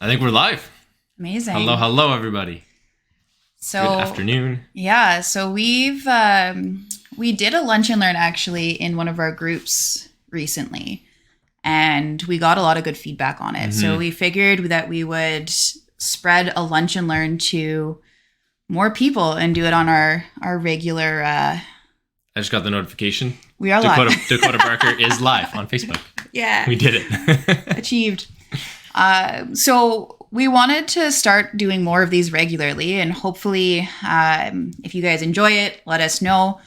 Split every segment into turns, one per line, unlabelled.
I think we're live.
Amazing.
Hello, everybody.
So
good afternoon.
Yeah, so we did a lunch and learn actually in one of our groups recently, and we got a lot of good feedback on it. So we figured that we would spread a lunch and learn to more people and do it on our regular. I
just got the notification.
We are live.
Dakota Barker is live on Facebook.
Yeah,
we did it.
Achieved. So we wanted to start doing more of these regularly, and hopefully, if you guys enjoy it, let us know.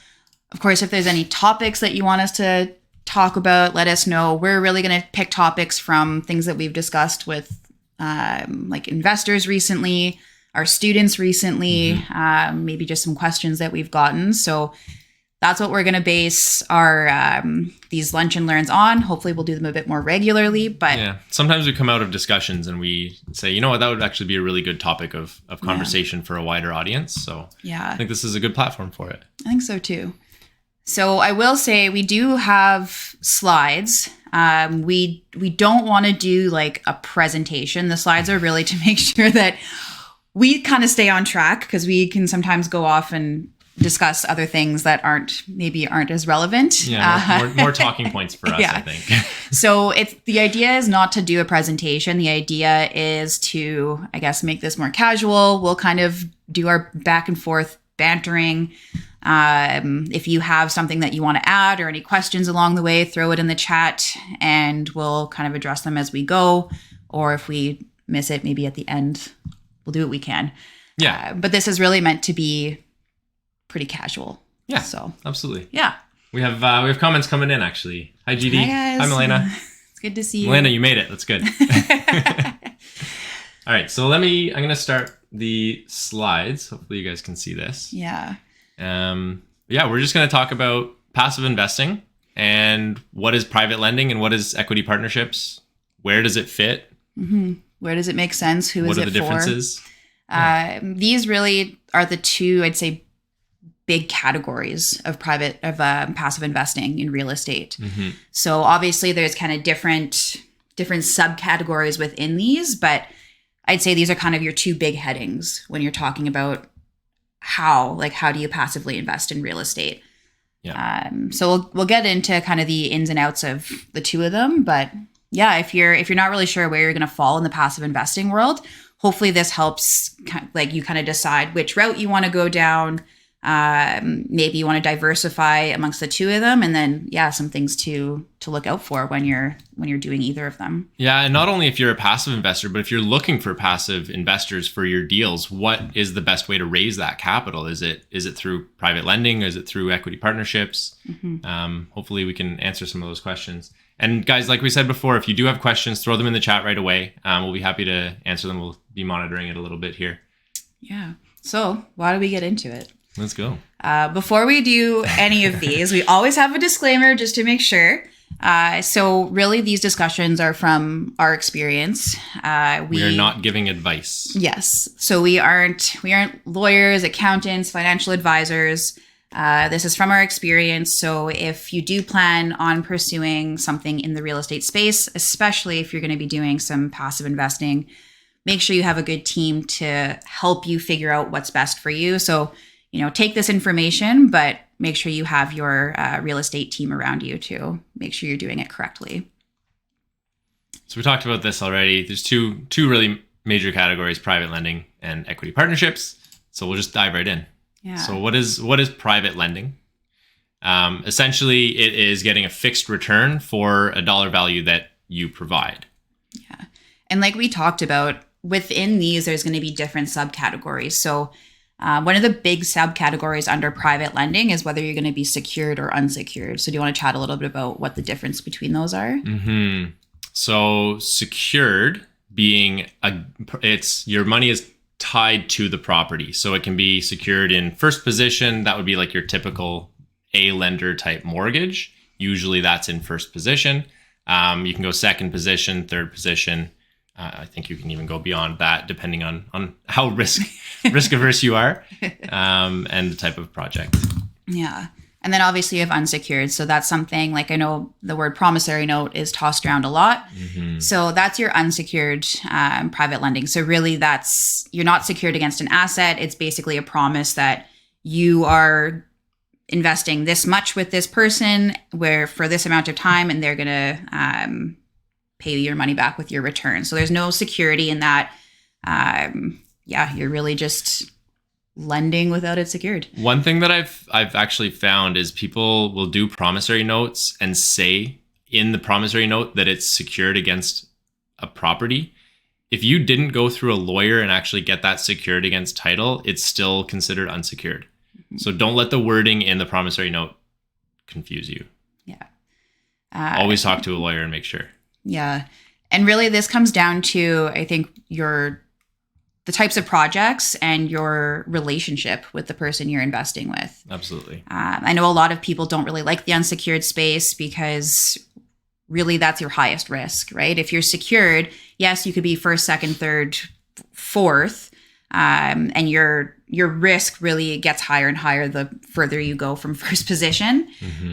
Of course, if there's any topics that you want us to talk about, let us know. We're really going to pick topics from things that we've discussed with like investors recently, our students recently, maybe just some questions that we've gotten. So that's what we're going to base our these lunch and learns on. Hopefully we'll do them a bit more regularly. But
yeah, sometimes we come out of discussions and we say, you know what, that would actually be a really good topic of conversation for a wider audience. So yeah, I think this is a good platform for it.
I think so too. So I will say we do have slides. We don't want to do like a presentation. The slides are really to make sure that we kind of stay on track, because we can sometimes go off and discuss other things that aren't as relevant.
Yeah, more talking points for us, yeah. I think.
So the idea is not to do a presentation. The idea is to, I guess, make this more casual. We'll kind of do our back and forth bantering. If you have something that you want to add or any questions along the way, throw it in the chat and we'll kind of address them as we go. Or if we miss it, maybe at the end, we'll do what we can.
Yeah.
But this is really meant to be pretty casual.
Yeah.
So
absolutely.
Yeah.
We have comments coming in actually. Hi GD.
Hi guys.
Hi Milena.
It's good to see you.
Milena, you made it. That's good. All right. So I'm going to start the slides. Hopefully you guys can see this.
Yeah.
We're just going to talk about passive investing and what is private lending and what is equity partnerships. Where does it fit?
Mm-hmm. Where does it make sense? Who is it for? What are the differences? These really are the two, I'd say, big categories of passive investing in real estate. Mm-hmm. So obviously there's kind of different subcategories within these, but I'd say these are kind of your two big headings when you're talking about how do you passively invest in real estate.
Yeah.
So we'll get into kind of the ins and outs of the two of them, but yeah, if you're not really sure where you're going to fall in the passive investing world, hopefully this helps you kind of decide which route you want to go down. Maybe you want to diversify amongst the two of them, and then some things to look out for when you're doing either of them.
Yeah, and not only if you're a passive investor, but if you're looking for passive investors for your deals, what is the best way to raise that capital? Is it through private lending? Is it through equity partnerships? Mm-hmm. Hopefully we can answer some of those questions. And guys, like we said before, if you do have questions, throw them in the chat right away. We'll be happy to answer them. We'll be monitoring it a little bit here.
Yeah. So why do we get into it?
Let's go.
Before we do any of these, we always have a disclaimer just to make sure. So really these discussions are from our experience. We
are not giving advice.
Yes. So we aren't lawyers, accountants, financial advisors. This is from our experience. So if you do plan on pursuing something in the real estate space, especially if you're going to be doing some passive investing, make sure you have a good team to help you figure out what's best for you. So take this information, but make sure you have your real estate team around you to make sure you're doing it correctly.
So we talked about this already. There's two really major categories, private lending and equity partnerships. So we'll just dive right in.
Yeah.
So what is private lending? Essentially, it is getting a fixed return for a dollar value that you provide.
Yeah. And like we talked about, within these, there's going to be different subcategories. So one of the big subcategories under private lending is whether you're going to be secured or unsecured. So do you want to chat a little bit about what the difference between those are?
Mm-hmm. So secured being your money is tied to the property. So it can be secured in first position. That would be like your typical A lender type mortgage. Usually that's in first position. You can go second position, third position. I think you can even go beyond that depending on how risk averse you are and the type of project.
Yeah. And then obviously you have unsecured. So that's something like, I know the word promissory note is tossed around a lot. So that's your unsecured private lending. So really you're not secured against an asset. It's basically a promise that you are investing this much with this person where for this amount of time, and they're going to pay your money back with your return. So there's no security in that. You're really just lending without it secured.
One thing that I've actually found is people will do promissory notes and say in the promissory note that it's secured against a property. If you didn't go through a lawyer and actually get that secured against title, it's still considered unsecured. So don't let the wording in the promissory note confuse you.
Yeah.
Always talk to a lawyer and make sure.
Yeah. And really this comes down to, I think, the types of projects and your relationship with the person you're investing with.
Absolutely.
I know a lot of people don't really like the unsecured space because really that's your highest risk, right? If you're secured, yes, you could be first, second, third, fourth, and your risk really gets higher and higher the further you go from first position.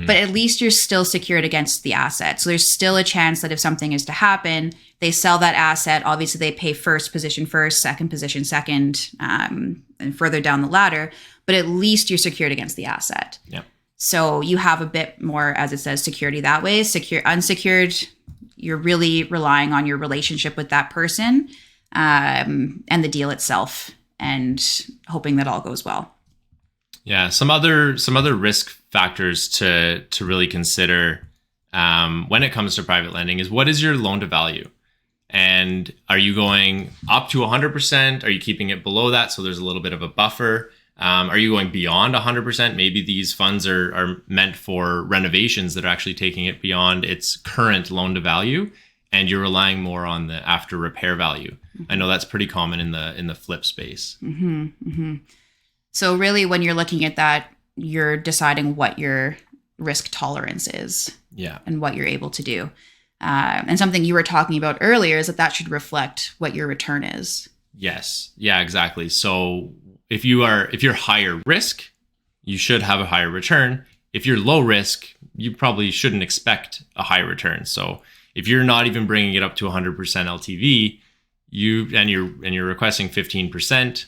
But at least you're still secured against the asset. So there's still a chance that if something is to happen, they sell that asset. Obviously, they pay first position first, second position second, and further down the ladder. But at least you're secured against the asset.
Yeah.
So you have a bit more, as it says, security that way. Unsecured, you're really relying on your relationship with that person and the deal itself, and hoping that all goes well.
Yeah, some other risk factors to really consider when it comes to private lending is, what is your loan to value? And are you going up to 100%? Are you keeping it below that so there's a little bit of a buffer? Are you going beyond 100%? Maybe these funds are meant for renovations that are actually taking it beyond its current loan to value, and you're relying more on the after repair value. I know that's pretty common in the flip space. So
really, when you're looking at that, you're deciding what your risk tolerance is, and what you're able to do. And something you were talking about earlier is that should reflect what your return is.
Yes. Yeah, exactly. So if you're higher risk, you should have a higher return. If you're low risk, you probably shouldn't expect a high return. So if you're not even bringing it up to 100% LTV, you're requesting 15%,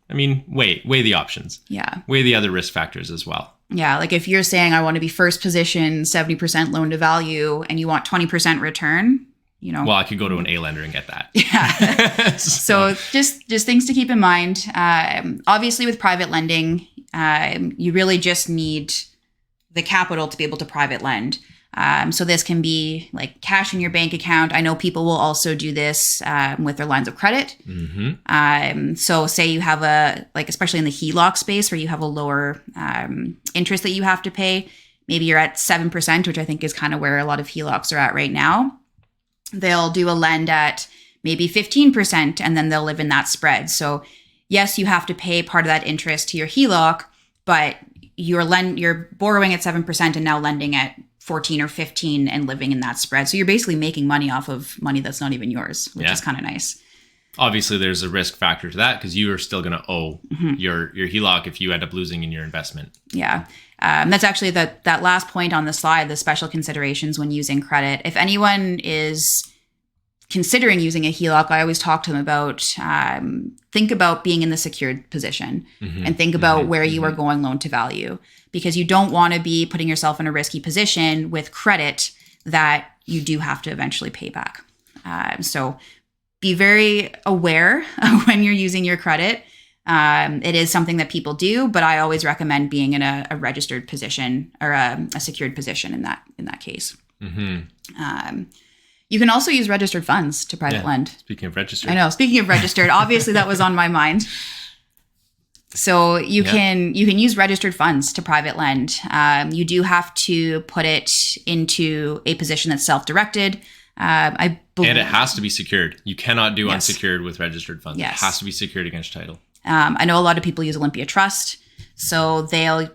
I mean, weigh the options.
Yeah.
Weigh the other risk factors as well.
Yeah. Like if you're saying I want to be first position, 70% loan to value, and you want 20% return,
Well, I could go to an A lender and get that.
Yeah. So just things to keep in mind. Obviously with private lending, you really just need the capital to be able to private lend. So this can be like cash in your bank account. I know people will also do this with their lines of credit. So say you have especially in the HELOC space where you have a lower interest that you have to pay. Maybe you're at 7%, which I think is kind of where a lot of HELOCs are at right now. They'll do a lend at maybe 15%, and then they'll live in that spread. So yes, you have to pay part of that interest to your HELOC, but you're borrowing at 7% and now lending at 14 or 15 and living in that spread. So you're basically making money off of money that's not even yours, which is kind of nice.
Obviously, there's a risk factor to that because you are still going to owe your HELOC if you end up losing in your investment.
Yeah. That's actually that last point on the slide, the special considerations when using credit. If anyone is considering using a HELOC, I always talk to them about think about being in the secured position and think about where you are going loan to value, because you don't want to be putting yourself in a risky position with credit that you do have to eventually pay back. So be very aware when you're using your credit. It is something that people do, but I always recommend being in a registered position or a secured position in that case. You can also use registered funds to private lend.
Speaking of registered.
I know. Speaking of registered, obviously that was on my mind. So you can use registered funds to private lend. You do have to put it into a position that's self-directed. And
it has to be secured. You cannot do unsecured with registered funds. It has to be secured against title. I
know a lot of people use Olympia Trust. So they'll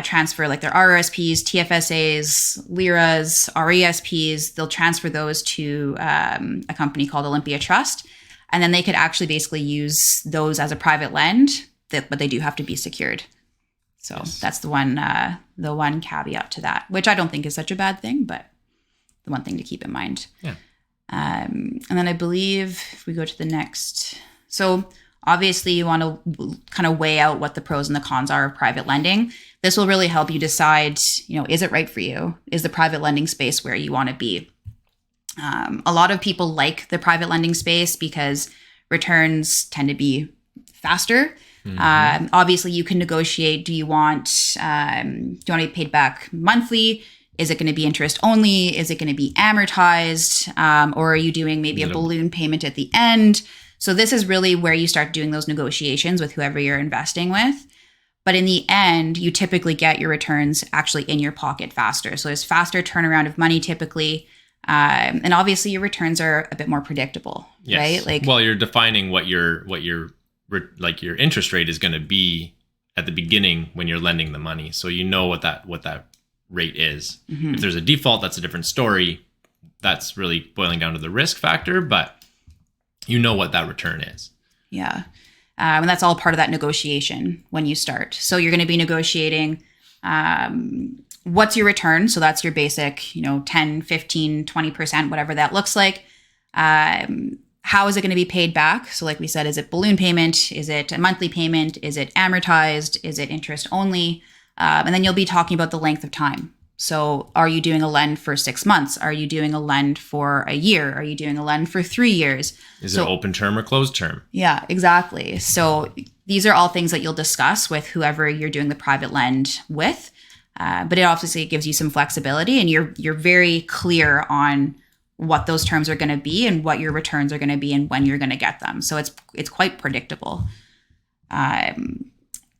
transfer like their RRSPs, TFSAs, LIRAs, RESPs. They'll transfer those to a company called Olympia Trust. And then they could actually basically use those as a private lend, but they do have to be secured. So
Yes.
that's the one caveat to that, which I don't think is such a bad thing, but the one thing to keep in mind.
Yeah.
And then I believe if we go to the next, so obviously you want to kind of weigh out what the pros and the cons are of private lending. This will really help you decide, is it right for you? Is the private lending space where you want to be? A lot of people like the private lending space because returns tend to be faster. Obviously, you can negotiate. Do you want to be paid back monthly? Is it going to be interest only? Is it going to be amortized? Or are you doing maybe a balloon payment at the end? So this is really where you start doing those negotiations with whoever you're investing with. But in the end, you typically get your returns actually in your pocket faster. So there's faster turnaround of money typically. And obviously your returns are a bit more predictable, right?
Like, well, you're defining what your interest rate is going to be at the beginning when you're lending the money. So you know what that rate is. If there's a default, that's a different story. That's really boiling down to the risk factor, but you know what that return is. Yeah.
And that's all part of that negotiation when you start. So you're going to be negotiating what's your return. So that's your basic, 10, 15, 20%, whatever that looks like. How is it going to be paid back? So like we said, is it balloon payment? Is it a monthly payment? Is it amortized? Is it interest only? And then you'll be talking about the length of time. So are you doing a lend for 6 months? Are you doing a lend for a year? Are you doing a lend for 3 years?
Is it open term or closed term?
Yeah, exactly. So these are all things that you'll discuss with whoever you're doing the private lend with. But it obviously gives you some flexibility, and you're very clear on what those terms are going to be and what your returns are going to be and when you're going to get them. So it's quite predictable.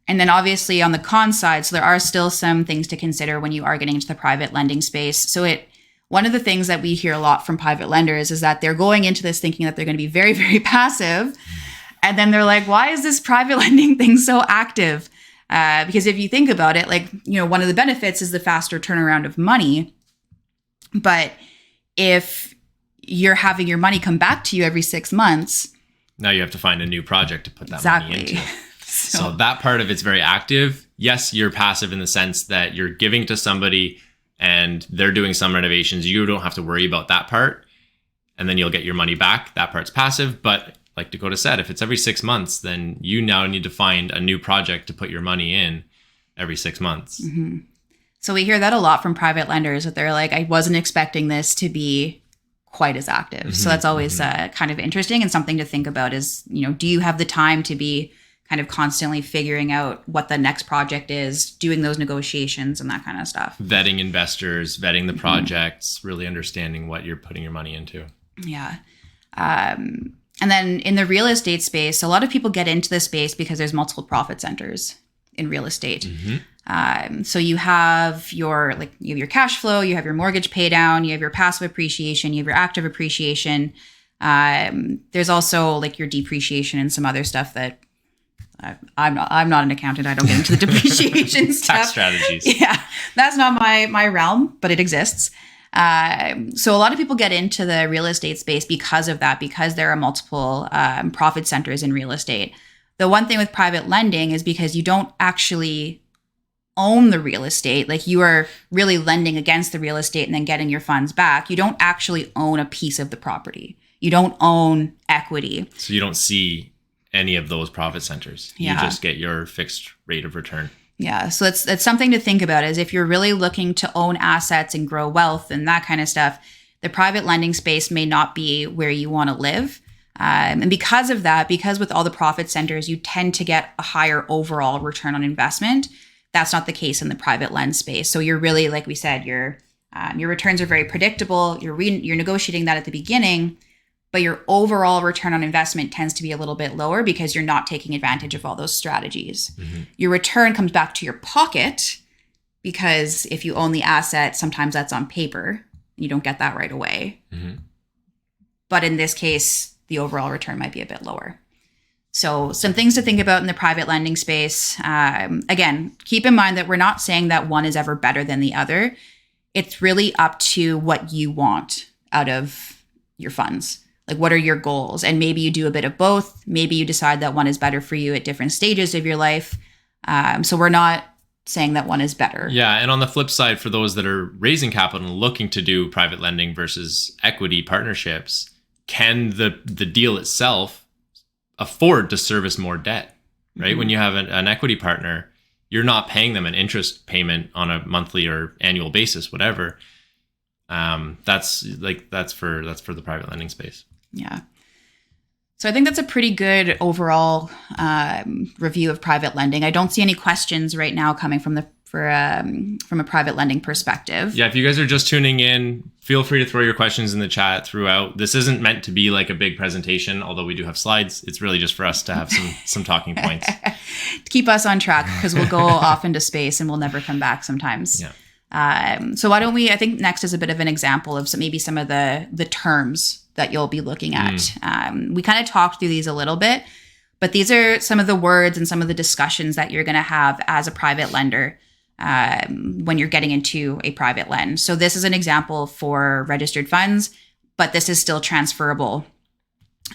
And then obviously on the con side, so there are still some things to consider when you are getting into the private lending space. So one of the things that we hear a lot from private lenders is that they're going into this thinking that they're going to be very, very passive. And then they're like, why is this private lending thing so active? Because if you think about it, one of the benefits is the faster turnaround of money. But if you're having your money come back to you every 6 months.
Now you have to find a new project to put that money into. So that part of it's very active. Yes, you're passive in the sense that you're giving to somebody and they're doing some renovations. You don't have to worry about that part. And then you'll get your money back. That part's passive. But like Dakota said, if it's every 6 months, then you now need to find a new project to put your money in every 6 months.
Mm-hmm. So we hear that a lot from private lenders that they're like, I wasn't expecting this to be quite as active. Mm-hmm. So that's always kind of interesting and something to think about is, do you have the time to be kind of constantly figuring out what the next project is, doing those negotiations and that kind of stuff.
Vetting investors, vetting the projects, really understanding what you're putting your money into.
Yeah. And then in the real estate space, a lot of people get into this space because there's multiple profit centers in real estate. Mm-hmm. So you have your cash flow, you have your mortgage pay down, you have your passive appreciation, you have your active appreciation. There's also your depreciation and some other stuff that I'm not an accountant. I don't get into the depreciation stuff.
Tax strategies.
Yeah, that's not my realm, but it exists. So a lot of people get into the real estate space because of that, because there are multiple profit centers in real estate. The one thing with private lending is because you don't actually own the real estate, you are really lending against the real estate and then getting your funds back. You don't actually own a piece of the property. You don't own equity.
So you don't see any of those profit centers. Yeah. You just get your fixed rate of return.
Yeah. So it's something to think about is if you're really looking to own assets and grow wealth and that kind of stuff, the private lending space may not be where you want to live. And because of that, because with all the profit centers, you tend to get a higher overall return on investment. That's not the case in the private lend space. So you're really, like we said, your returns are very predictable. You're negotiating that at the beginning, but your overall return on investment tends to be a little bit lower because you're not taking advantage of all those strategies. Mm-hmm. Your return comes back to your pocket because if you own the asset, sometimes that's on paper. You don't get that right away. Mm-hmm. But in this case, the overall return might be a bit lower. So some things to think about in the private lending space. Again, keep in mind that we're not saying that one is ever better than the other. It's really up to what you want out of your funds. What are your goals? And maybe you do a bit of both. Maybe you decide that one is better for you at different stages of your life. So we're not saying that one is better.
Yeah. And on the flip side, for those that are raising capital and looking to do private lending versus equity partnerships, can the deal itself afford to service more debt, right? When you have an equity partner, you're not paying them an interest payment on a monthly or annual basis, whatever. That's for the private lending space.
Yeah. So I think that's a pretty good overall review of private lending. I don't see any questions right now coming from a private lending perspective.
Yeah, if you guys are just tuning in, feel free to throw your questions in the chat throughout. This isn't meant to be like a big presentation, although we do have slides. It's really just for us to have some talking points.
To keep us on track, because we'll go off into space and we'll never come back sometimes.
Yeah.
So why don't we, I think next is a bit of an example of maybe some of the terms that you'll be looking at. We kind of talked through these a little bit, but these are some of the words and some of the discussions that you're going to have as a private lender when you're getting into a private lend. So this is an example for registered funds, but this is still transferable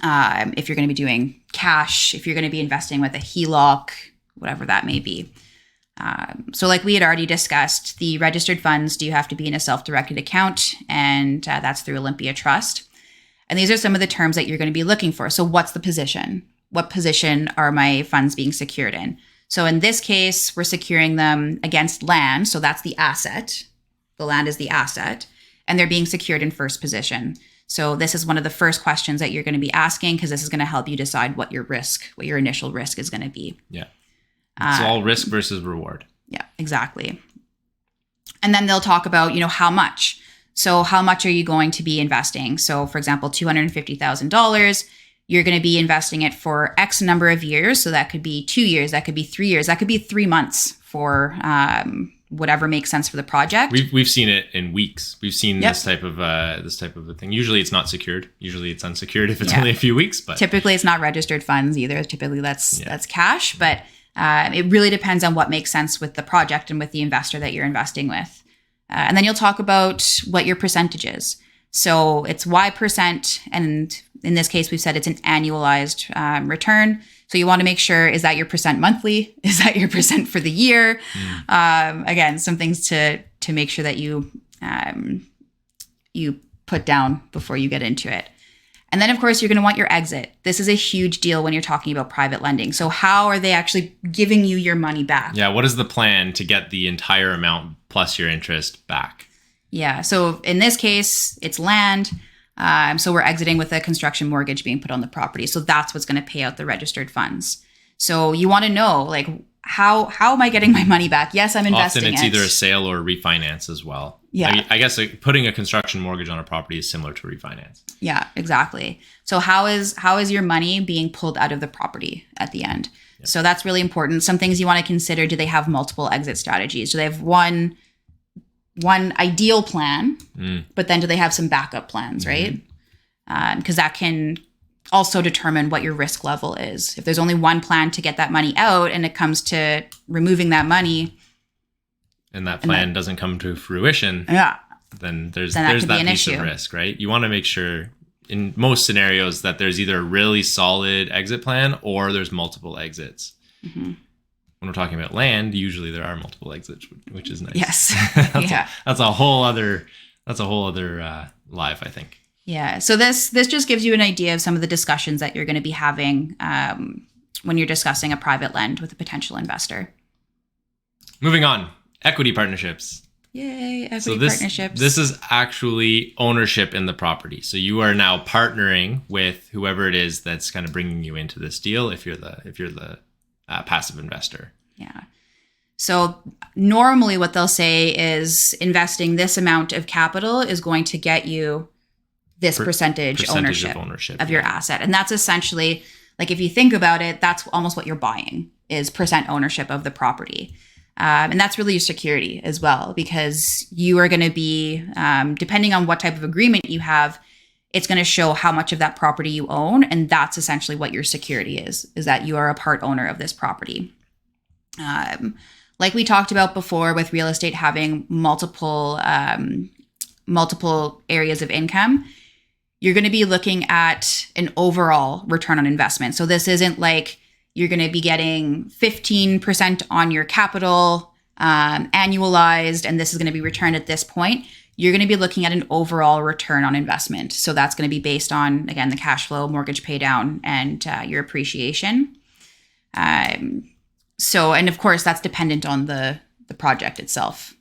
if you're going to be doing cash, if you're going to be investing with a HELOC, whatever that may be. So like we had already discussed, the registered funds do have to be in a self-directed account, and that's through Olympia Trust. And these are some of the terms that you're going to be looking for. So what's the position? What position are my funds being secured in? So in this case, we're securing them against land. So that's the asset. The land is the asset. And they're being secured in first position. So this is one of the first questions that you're going to be asking, because this is going to help you decide what your initial risk is going to be.
Yeah. It's all risk versus reward.
Yeah, exactly. And then they'll talk about, how much. So how much are you going to be investing? So for example, $250,000, you're going to be investing it for X number of years. So that could be 2 years, that could be 3 years, that could be 3 months for whatever makes sense for the project.
We've seen it in weeks. We've seen this type of a thing. Usually it's not secured. Usually it's unsecured if it's only a few weeks. But
typically it's not registered funds either. Typically that's cash, but it really depends on what makes sense with the project and with the investor that you're investing with. And then you'll talk about what your percentage is. So it's Y%. And in this case, we've said it's an annualized return. So you want to make sure, is that your percent monthly? Is that your percent for the year? Again, some things to make sure that you put down before you get into it. And then, of course, you're going to want your exit. This is a huge deal when you're talking about private lending. So how are they actually giving you your money back?
Yeah. What is the plan to get the entire amount plus your interest back?
Yeah. So in this case, it's land. So we're exiting with a construction mortgage being put on the property. So that's what's going to pay out the registered funds. So you want to know, like, how am I getting my money back? Yes, I'm investing
Often it's either a sale or a refinance as well.
Yeah.
I guess putting a construction mortgage on a property is similar to refinance.
Yeah, exactly. So how is your money being pulled out of the property at the end? Yep. So that's really important. Some things you want to consider: do they have multiple exit strategies? Do they have one ideal plan, but then do they have some backup plans, right? Because that can also determine what your risk level is. If there's only one plan to get that money out and it comes to removing that money,
and that plan doesn't come to fruition, then there's that piece of risk, right? You want to make sure in most scenarios that there's either a really solid exit plan or there's multiple exits. When we're talking about land, usually there are multiple exits, which is nice.
Yes.
that's a whole other live, I think.
Yeah. So this just gives you an idea of some of the discussions that you're going to be having when you're discussing a private lend with a potential investor.
Moving on, equity partnerships.
Yay, equity partnerships.
This is actually ownership in the property. So you are now partnering with whoever it is that's kind of bringing you into this deal. If you're the passive investor. Yeah.
So normally what they'll say is investing this amount of capital is going to get you this percentage ownership of your asset. And that's essentially, like, if you think about it, that's almost what you're buying is percent ownership of the property. And that's really your security as well, because you are going to be, depending on what type of agreement you have, it's going to show how much of that property you own. And that's essentially what your security is that you are a part owner of this property. Like we talked about before with real estate having multiple areas of income, you're going to be looking at an overall return on investment. So this isn't like you're going to be getting 15% on your capital annualized, and this is going to be returned at this point, you're going to be looking at an overall return on investment. So that's going to be based on, again, the cash flow, mortgage pay down, and your appreciation. So, and of course, that's dependent on the project itself,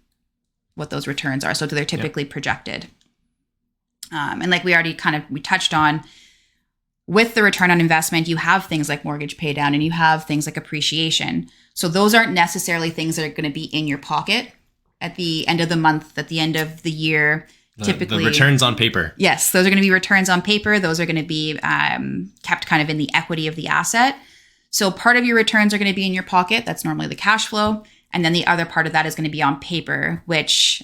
what those returns are. So they're typically projected. And like we touched on, with the return on investment, you have things like mortgage pay down and you have things like appreciation. So those aren't necessarily things that are going to be in your pocket at the end of the month, at the end of the year. Typically,
the returns on paper.
Yes, those are going to be returns on paper. Those are going to be kept kind of in the equity of the asset. So part of your returns are going to be in your pocket. That's normally the cash flow. And then the other part of that is going to be on paper, which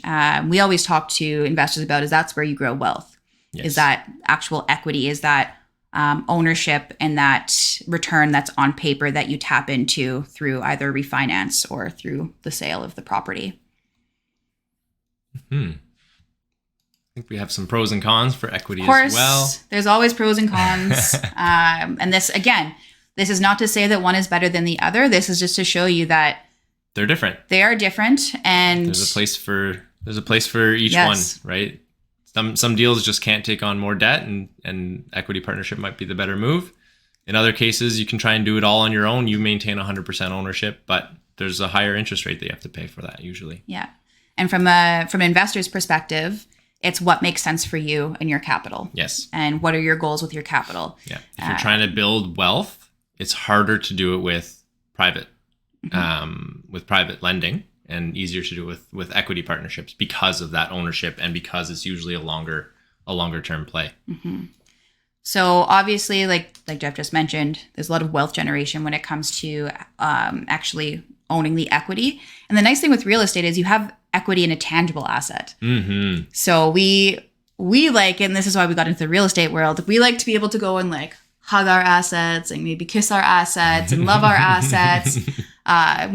we always talk to investors about, is that's where you grow wealth. Yes. Is that actual equity, is that ownership, and that return that's on paper that you tap into through either refinance or through the sale of the property.
I think we have some pros and cons for equity
as well.
Of course,
there's always pros and cons. And this is not to say that one is better than the other. This is just to show you that
they're different.
They are different, and
there's a place for each one, right? Some deals just can't take on more debt, and equity partnership might be the better move. In other cases, you can try and do it all on your own. You maintain 100% ownership, but there's a higher interest rate that you have to pay for that usually.
Yeah. And from an investor's perspective, it's what makes sense for you and your capital.
Yes.
And what are your goals with your capital?
Yeah. If you're trying to build wealth, it's harder to do it with private lending, and easier to do with equity partnerships because of that ownership and because it's usually a longer term play.
Mm-hmm. So obviously, like Jeff just mentioned, there's a lot of wealth generation when it comes to actually owning the equity. And the nice thing with real estate is you have equity in a tangible asset. Mm-hmm. So we like, and this is why we got into the real estate world, we like to be able to go and like hug our assets and maybe kiss our assets and love our assets.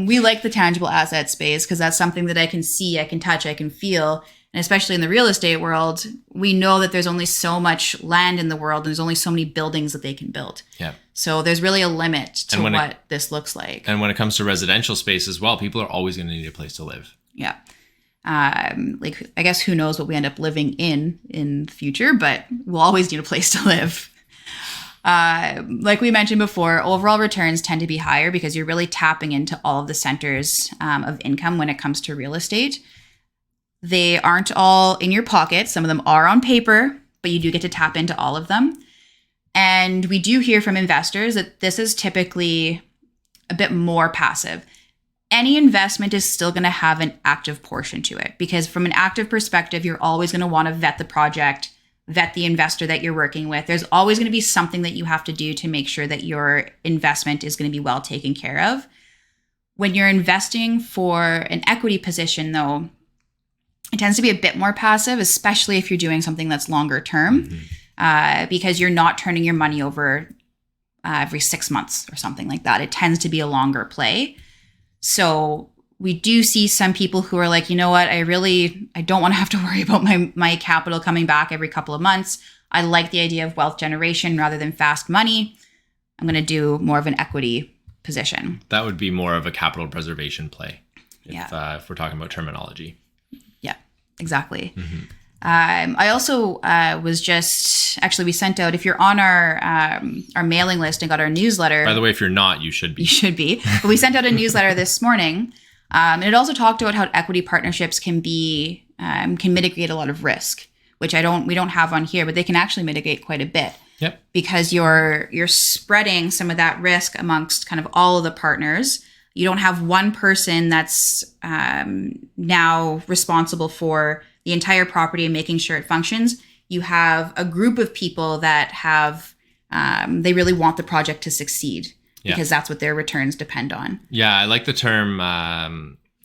We like the tangible asset space because that's something that I can see, I can touch, I can feel. And especially in the real estate world, we know that there's only so much land in the world and there's only so many buildings that they can build. Yeah. So there's really a limit to what this looks like.
And when it comes to residential space as well, people are always going to need a place to live.
Yeah. I guess who knows what we end up living in the future, but we'll always need a place to live. Like we mentioned before, overall returns tend to be higher because you're really tapping into all of the centers of income when it comes to real estate. They aren't all in your pocket. Some of them are on paper, but you do get to tap into all of them. And we do hear from investors that this is typically a bit more passive. Any investment is still going to have an active portion to it because from an active perspective, you're always going to want to vet the project, vet the investor that you're working with. There's always going to be something that you have to do to make sure that your investment is going to be well taken care of. When you're investing for an equity position, though, it tends to be a bit more passive, especially if you're doing something that's longer term, because you're not turning your money over every 6 months or something like that. It tends to be a longer play. So we do see some people who are like, you know what, I don't want to have to worry about my capital coming back every couple of months. I like the idea of wealth generation rather than fast money. I'm going to do more of an equity position.
That would be more of a capital preservation play if we're talking about terminology.
Yeah, exactly. Mm-hmm. I also we sent out, if you're on our mailing list and got our newsletter.
By the way, if you're not, you should be.
You should be. But we sent out a newsletter this morning. And it also talked about how equity partnerships can mitigate a lot of risk, which we don't have on here, but they can actually mitigate quite a bit.
Yep.
Because you're spreading some of that risk amongst kind of all of the partners. You don't have one person that's now responsible for the entire property and making sure it functions. You have a group of people that have, they really want the project to succeed because that's what their returns depend on.
Yeah, I like the term,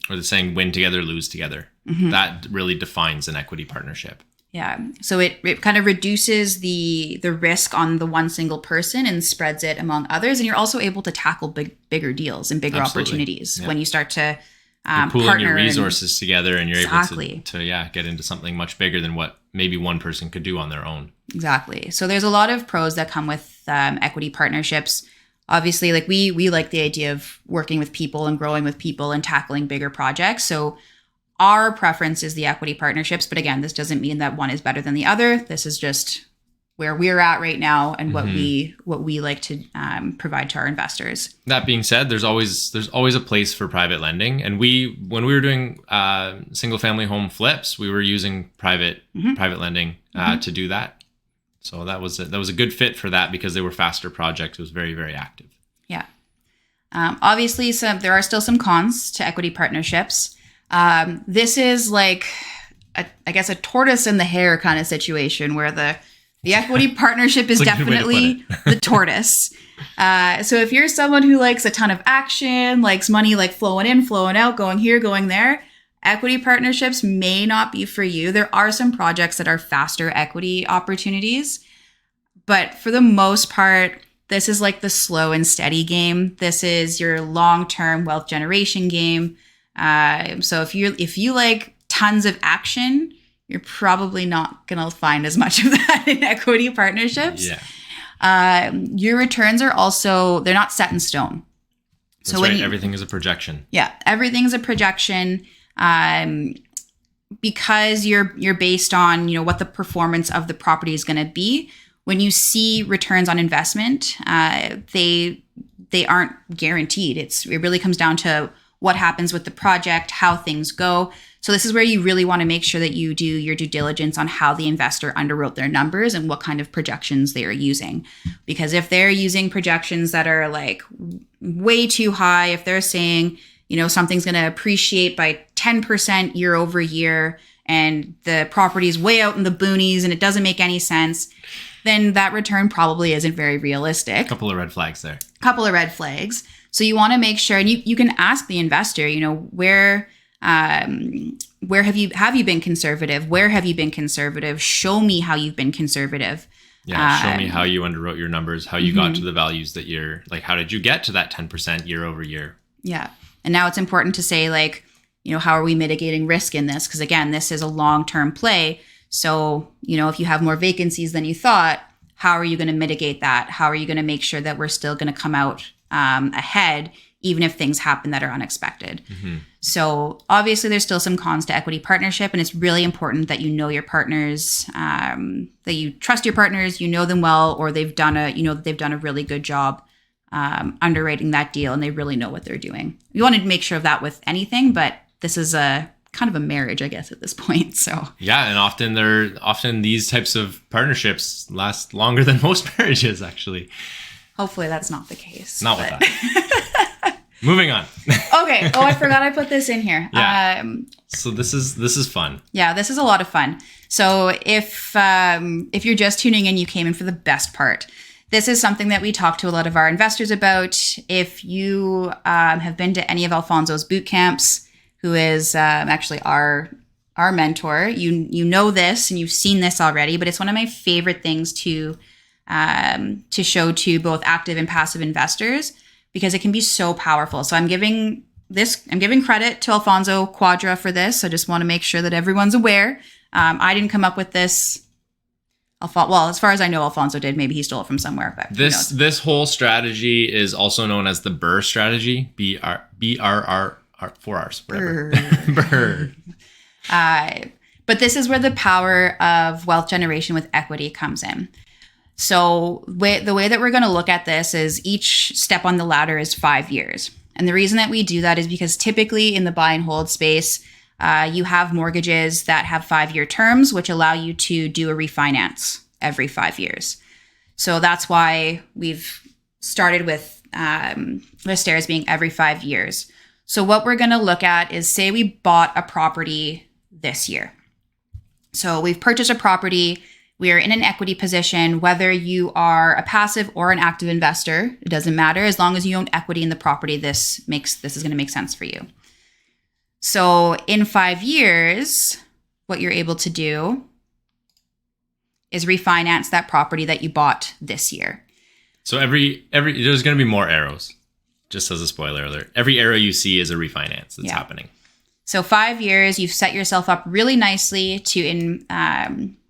or the saying, win together, lose together. Mm-hmm. That really defines an equity partnership.
Yeah. So it kind of reduces the risk on the one single person and spreads it among others. And you're also able to tackle bigger deals and bigger opportunities when you start to
you're pooling your resources together and you're able to get into something much bigger than what maybe one person could do on their own.
Exactly. So there's a lot of pros that come with equity partnerships. obviously, like we like the idea of working with people and growing with people and tackling bigger projects. So our preference is the equity partnerships. But again, this doesn't mean that one is better than the other. This is just where we're at right now and what we like to provide to our investors.
That being said, there's always a place for private lending, and when we were doing single family home flips, we were using private lending to do that. So that was a good fit for that because they were faster projects. It was very, very active.
Yeah. Obviously, there are still some cons to equity partnerships. This is like I guess a tortoise and the hare kind of situation where the equity partnership is definitely the tortoise. So if you're someone who likes a ton of action, likes money like flowing in, flowing out, going here, going there, equity partnerships may not be for you. There are some projects that are faster equity opportunities, but for the most part, this is like the slow and steady game. This is your long-term wealth generation game. So if you like tons of action, you're probably not going to find as much of that in equity partnerships.
Yeah.
Your returns are also, they're not set in stone.
That's so right. Everything is a projection.
Yeah. Everything's a projection. Because you're based on, what the performance of the property is going to be. When you see returns on investment, they aren't guaranteed. It really comes down to what happens with the project, how things go. So this is where you really want to make sure that you do your due diligence on how the investor underwrote their numbers and what kind of projections they are using. Because if they're using projections that are like way too high, if they're saying, something's going to appreciate by 10% year over year and the property is way out in the boonies and it doesn't make any sense, then that return probably isn't very realistic.
Couple of red flags there.
Couple of red flags. So you want to make sure, and you can ask the investor, where have you been conservative? Where have you been conservative? Show me how you've been conservative.
Yeah, show me how you underwrote your numbers, how you got to the values that you're like. How did you get to that 10% year over year?
Yeah, and now it's important to say how are we mitigating risk in this? Because again, this is a long-term play. So if you have more vacancies than you thought, how are you going to mitigate that? How are you going to make sure that we're still going to come out ahead, even if things happen that are unexpected? So obviously there's still some cons to equity partnership, and it's really important that you know your partners, that you trust your partners, you know them well, or they've done a really good job underwriting that deal and they really know what they're doing. You want to make sure of that with anything, but this is a kind of a marriage, I guess, at this point. So
yeah, and often these types of partnerships last longer than most marriages, actually.
Hopefully that's not the case.
Not with that. Moving on.
Okay. Oh, I forgot I put this in here.
Yeah. So this is fun.
Yeah, this is a lot of fun. So if you're just tuning in, you came in for the best part. This is something that we talk to a lot of our investors about. If you have been to any of Alfonso's boot camps, who is actually our mentor, you know this and you've seen this already, but it's one of my favorite things to show to both active and passive investors because it can be so powerful. So I'm giving credit to Alfonso Quadra for this. I just want to make sure that everyone's aware. I didn't come up with this. Well, as far as I know, Alfonso did. Maybe he stole it from somewhere. But
this whole strategy is also known as the BRRRR strategy. BRRR. 4 R's, whatever. BRRRR.
But this is where the power of wealth generation with equity comes in. So the way that we're going to look at this is each step on the ladder is 5 years. And the reason that we do that is because typically in the buy and hold space, you have mortgages that have 5-year terms, which allow you to do a refinance every 5 years. So that's why we've started with the stairs being every 5 years. So what we're going to look at is, say we bought a property this year. So we've purchased a property. We are in an equity position. Whether you are a passive or an active investor, it doesn't matter. As long as you own equity in the property, this is going to make sense for you. So in 5 years, what you're able to do is refinance that property that you bought this year.
So every there's going to be more arrows. Just as a spoiler alert, every arrow you see is a refinance that's happening. So
5 years, you've set yourself up really nicely to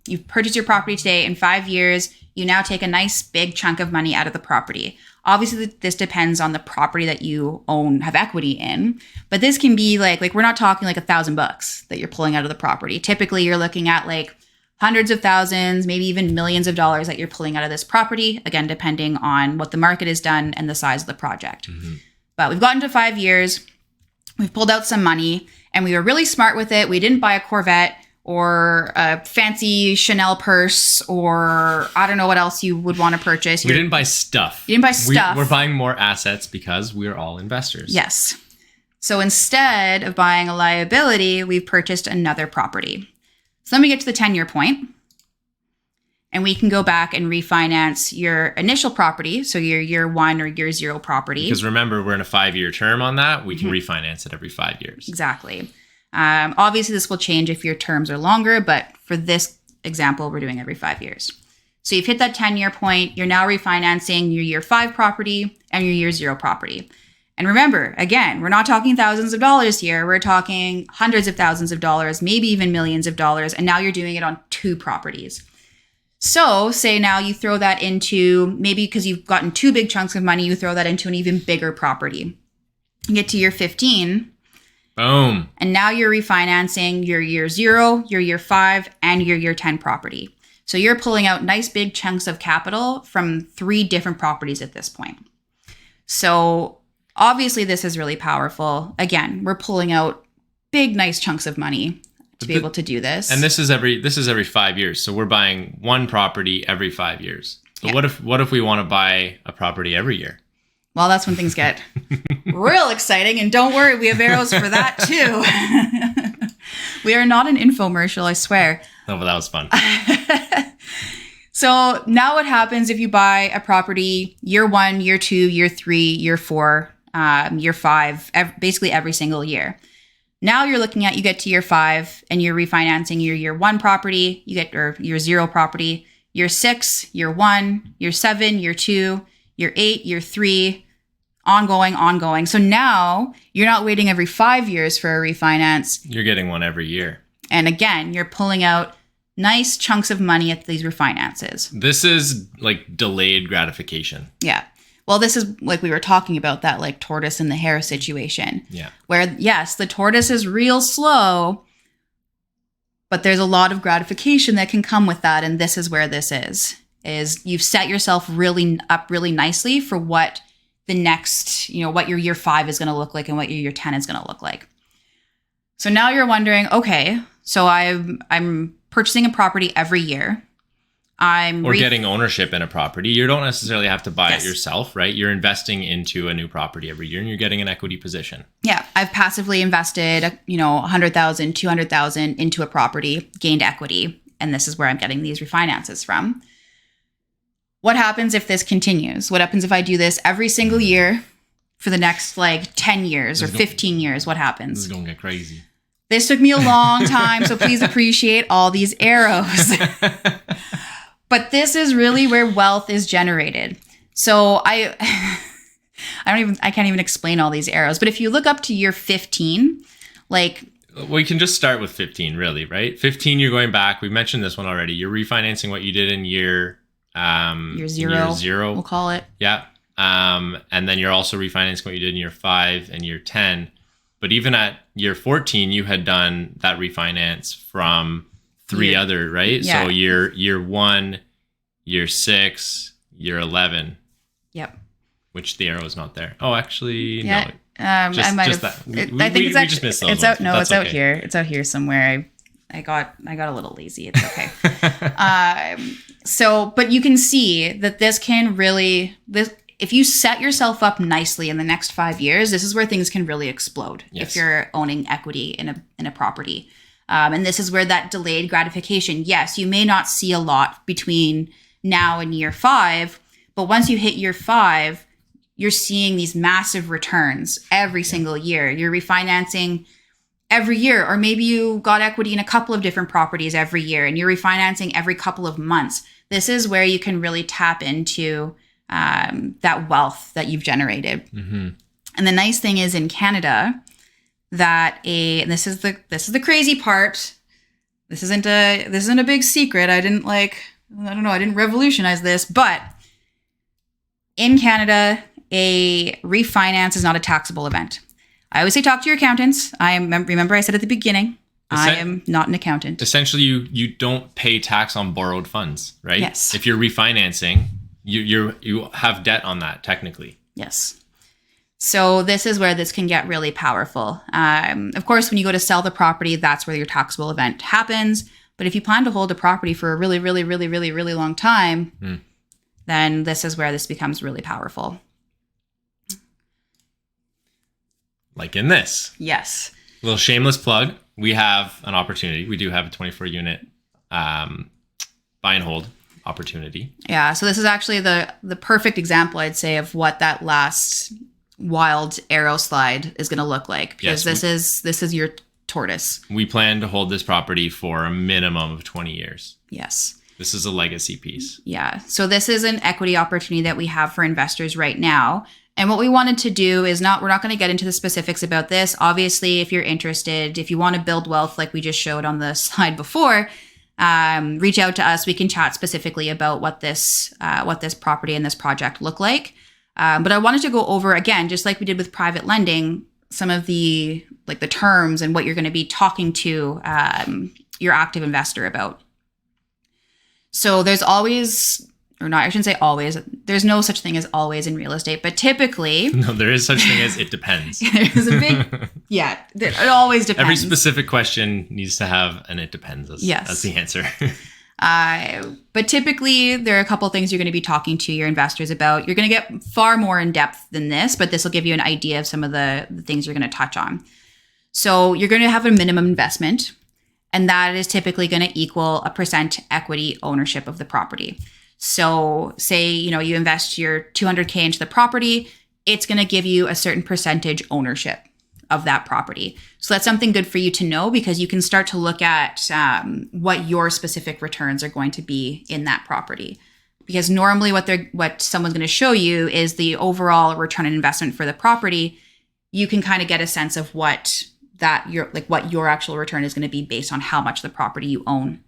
you've purchased your property today. In 5 years, you now take a nice big chunk of money out of the property. Obviously, this depends on the property that you own, have equity in, but this can be like we're not talking like $1,000 that you're pulling out of the property. Typically, you're looking at like hundreds of thousands, maybe even millions of dollars that you're pulling out of this property, again, depending on what the market has done and the size of the project. But we've gotten to 5 years, we've pulled out some money, and we were really smart with it. We didn't buy a Corvette or a fancy Chanel purse, or I don't know what else you would want to purchase.
We didn't buy stuff.
You didn't buy stuff.
We're buying more assets because we're all investors.
Yes. So instead of buying a liability, we've purchased another property. So then we get to the 10-year point, and we can go back and refinance your initial property, so your year 1 or year 0 property.
Because remember, we're in a 5-year term on that. We can refinance it every 5 years.
Exactly. Obviously, this will change if your terms are longer, but for this example, we're doing every 5 years. So you've hit that 10-year point. You're now refinancing your year 5 property and your year 0 property. And remember, again, we're not talking thousands of dollars here. We're talking hundreds of thousands of dollars, maybe even millions of dollars. And now you're doing it on 2 properties. So say now you throw that into, maybe because you've gotten 2 big chunks of money, you throw that into an even bigger property. You get to year 15.
Boom.
And now you're refinancing your year 0, your year 5, and your year 10 property. So you're pulling out nice big chunks of capital from 3 different properties at this point. So obviously this is really powerful. Again, we're pulling out big, nice chunks of money to be able to do this.
And this is every 5 years. So we're buying one property every 5 years. But what if we want to buy a property every year?
Well, that's when things get real exciting. And don't worry, we have arrows for that too. We are not an infomercial, I swear.
Oh, but that was fun.
So now what happens if you buy a property year 1, year 2, year 3, year 4, year 5, basically every single year? Now you get to year 5 and you're refinancing your year 1 property, or year 0 property, year 6, year 1, year 7, year 2, year 8, year 3, ongoing. So now you're not waiting every 5 years for a refinance.
You're getting one every year.
And again, you're pulling out nice chunks of money at these refinances.
This is like delayed gratification.
Yeah. Well, this is like we were talking about, that like tortoise and the hare situation.
Yeah.
Where, yes, the tortoise is real slow, but there's a lot of gratification that can come with that. And this is where this is you've set yourself really nicely for what the next, what your year 5 is going to look like and what your year 10 is going to look like. So now you're wondering, okay, so I'm purchasing a property every year.
Or getting ownership in a property. You don't necessarily have to buy it yourself, right? You're investing into a new property every year and you're getting an equity position. Yeah.
I've passively invested, $100,000, $200,000 into a property, gained equity. And this is where I'm getting these refinances from. What happens if this continues? What happens if I do this every single year for the next 10 years or 15 years? What happens?
This is going to get crazy.
This took me a long time, so please appreciate all these arrows. But this is really where wealth is generated. So I can't even explain all these arrows. But if you look up to year 15,
we can just start with 15, really, right? 15, you're going back. We mentioned this one already. You're refinancing what you did in year 0.
We'll call it.
Yeah. And then you're also refinancing what you did in year 5 and year 10. But even at year 14, you had done that refinance from 3 other, right?
Yeah.
So year 1, year 6, year 11.
Yep.
Which the arrow is not there. Oh, actually,
yeah.
no.
I might have. I think it's actually.
Just missed those
it's out.
ones,
No, it's
okay.
out here. It's out here somewhere. I got a little lazy. It's okay. But you can see that this can really if you set yourself up nicely in the next 5 years, this is where things can really explode.
Yes.
If you're owning equity in a property, and this is where that delayed gratification. Yes, you may not see a lot between now and year 5, but once you hit year 5, you're seeing these massive returns every single year. You're refinancing every year, or maybe you got equity in a couple of different properties every year and you're refinancing every couple of months. This is where you can really tap into that wealth that you've generated.
Mm-hmm.
And the nice thing is in Canada that and this is the crazy part. This isn't a big secret. I didn't I don't know, I didn't revolutionize this, but in Canada, a refinance is not a taxable event. I always say talk to your accountants. Remember I said at the beginning, I am not an accountant.
Essentially, you don't pay tax on borrowed funds, right?
Yes.
If you're refinancing, you have debt on that technically.
Yes. So this is where this can get really powerful. Of course, when you go to sell the property, that's where your taxable event happens. But if you plan to hold a property for a really, really, really, really, really long time, then this is where this becomes really powerful.
Like in this.
Yes.
Little shameless plug. We have an opportunity. We do have a 24 unit buy and hold opportunity.
Yeah. So this is actually the perfect example, I'd say, of what that last wild arrow slide is going to look like, because this is your tortoise.
We plan to hold this property for a minimum of 20 years.
Yes.
This is a legacy piece.
Yeah. So this is an equity opportunity that we have for investors right now. And what we wanted to do is we're not going to get into the specifics about this. Obviously, if you're interested, if you want to build wealth like we just showed on the slide before, reach out to us. We can chat specifically about what this property and this project look like. But I wanted to go over, again, just like we did with private lending, some of the terms and what you're going to be talking to your active investor about. So there's always, or not, I shouldn't say always, there's no such thing as always in real estate, but typically...
No, there is such thing as it depends.
There's a big, it always depends.
Every specific question needs to have an it depends as the answer.
But typically, there are a couple of things you're going to be talking to your investors about. You're going to get far more in depth than this, but this will give you an idea of some of the things you're going to touch on. So you're going to have a minimum investment, and that is typically going to equal a percent equity ownership of the property. So say, you invest your $200K into the property, it's going to give you a certain percentage ownership of that property. So that's something good for you to know, because you can start to look at what your specific returns are going to be in that property. Because normally what someone's going to show you is the overall return on investment for the property. You can kind of get a sense of what your actual return is going to be based on how much the property you own.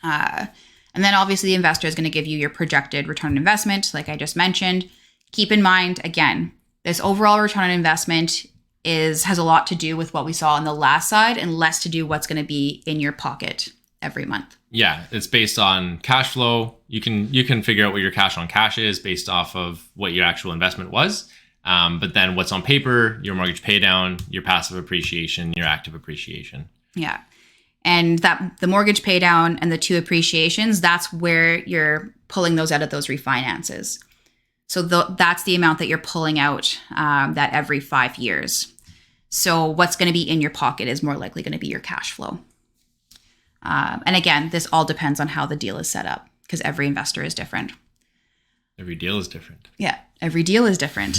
And then obviously the investor is going to give you your projected return on investment, like I just mentioned. Keep in mind, again, this overall return on investment has a lot to do with what we saw on the last side and less to do what's going to be in your pocket every month.
Yeah, it's based on cash flow. You can figure out what your cash on cash is based off of what your actual investment was. But then what's on paper, your mortgage pay down, your passive appreciation, your active appreciation. Yeah.
And that the mortgage pay down and the two appreciations, that's where you're pulling those out of those refinances. So that's the amount that you're pulling out that every 5 years. So what's going to be in your pocket is more likely going to be your cash flow. And again, this all depends on how the deal is set up, because every investor is different.
Every deal is different.
Yeah, every deal is different.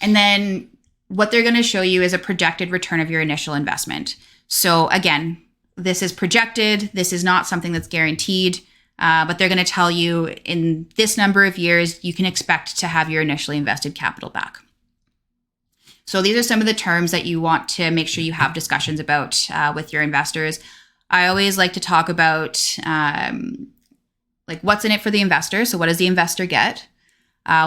And then what they're going to show you is a projected return of your initial investment. So again, this is projected. This is not something that's guaranteed. But they're going to tell you in this number of years, you can expect to have your initially invested capital back. So these are some of the terms that you want to make sure you have discussions about with your investors. I always like to talk about what's in it for the investor. So what does the investor get?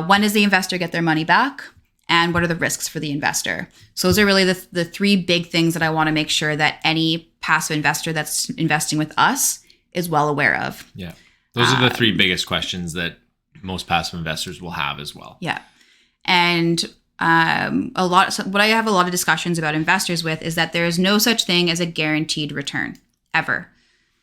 When does the investor get their money back? And what are the risks for the investor? So those are really the three big things that I want to make sure that any passive investor that's investing with us is well aware of.
Yeah. Those are the three biggest questions that most passive investors will have as well.
Yeah. And what I have a lot of discussions about investors with is that there is no such thing as a guaranteed return, ever.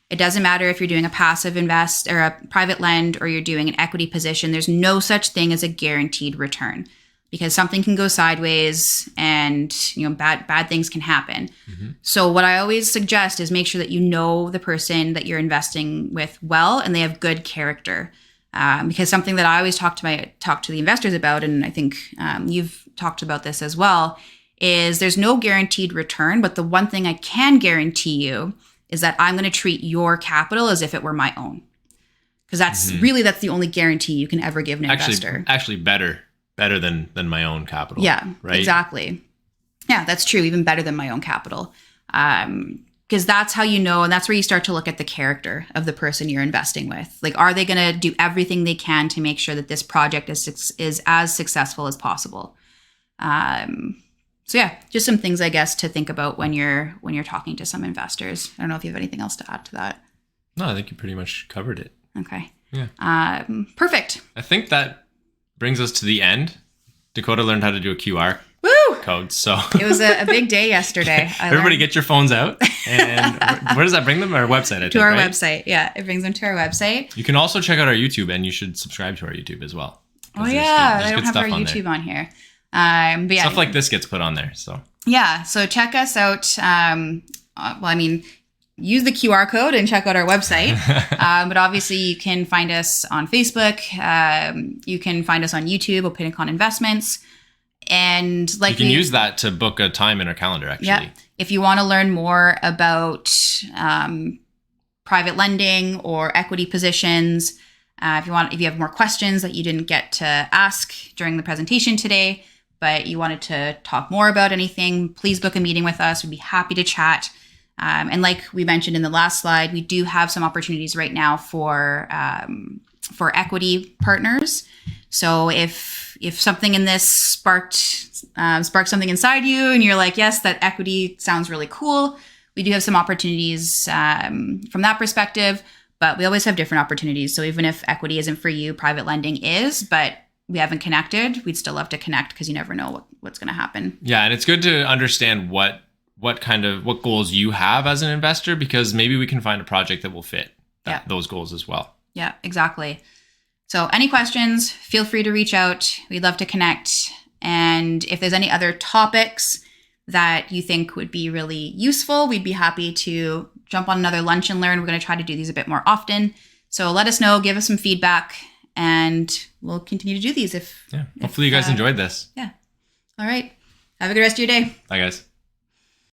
It doesn't matter if you're doing a passive invest or a private lend or you're doing an equity position. There's no such thing as a guaranteed return, because something can go sideways and bad things can happen. Mm-hmm. So what I always suggest is make sure that you know the person that you're investing with well, and they have good character. Because something that I always talk to the investors about, and I think you've talked about this as well, is there's no guaranteed return, but the one thing I can guarantee you is that I'm going to treat your capital as if it were my own. Because that's the only guarantee you can ever give an investor.
Actually better than my own capital.
Yeah,
right?
Exactly. Yeah, that's true. Even better than my own capital. because that's how you know, and that's where you start to look at the character of the person you're investing with. Like, are they going to do everything they can to make sure that this project is as successful as possible? So yeah, just some things, I guess, to think about when you're talking to some investors. I don't know if you have anything else to add to that.
No, I think you pretty much covered it.
Okay.
Yeah.
Perfect.
I think that brings us to the end. Dakota learned how to do a QR code, so
it was a big day yesterday.
Everybody get your phones out. And where does that bring them? Our website, I think,
to our
right?
website. Yeah, it brings them to our website.
You can also check out our YouTube, and you should subscribe to our YouTube as well.
Oh yeah, I don't have our YouTube on here. But yeah,
stuff like this gets put on there. So
yeah, so check us out. Use the QR code and check out our website. But obviously, you can find us on Facebook. You can find us on YouTube, Opinacon Investments. And like
you can use that to book a time in our calendar, actually.
Yeah. If you want to learn more about private lending or equity positions, if you have more questions that you didn't get to ask during the presentation today, but you wanted to talk more about anything, please book a meeting with us. We'd be happy to chat. And like we mentioned in the last slide, we do have some opportunities right now for equity partners. So if something in this sparked something inside you and you're like, yes, that equity sounds really cool, we do have some opportunities from that perspective, but we always have different opportunities. So even if equity isn't for you, private lending is, but we haven't connected, we'd still love to connect because you never know what's going to happen.
Yeah, and it's good to understand what goals you have as an investor, because maybe we can find a project that will fit those goals as well. Yeah,
exactly. So any questions, feel free to reach out. We'd love to connect. And if there's any other topics that you think would be really useful, we'd be happy to jump on another lunch and learn. We're going to try to do these a bit more often. So let us know, give us some feedback, and we'll continue to do these.
Hopefully you guys enjoyed this.
Yeah. All right. Have a good rest of your day.
Bye, guys.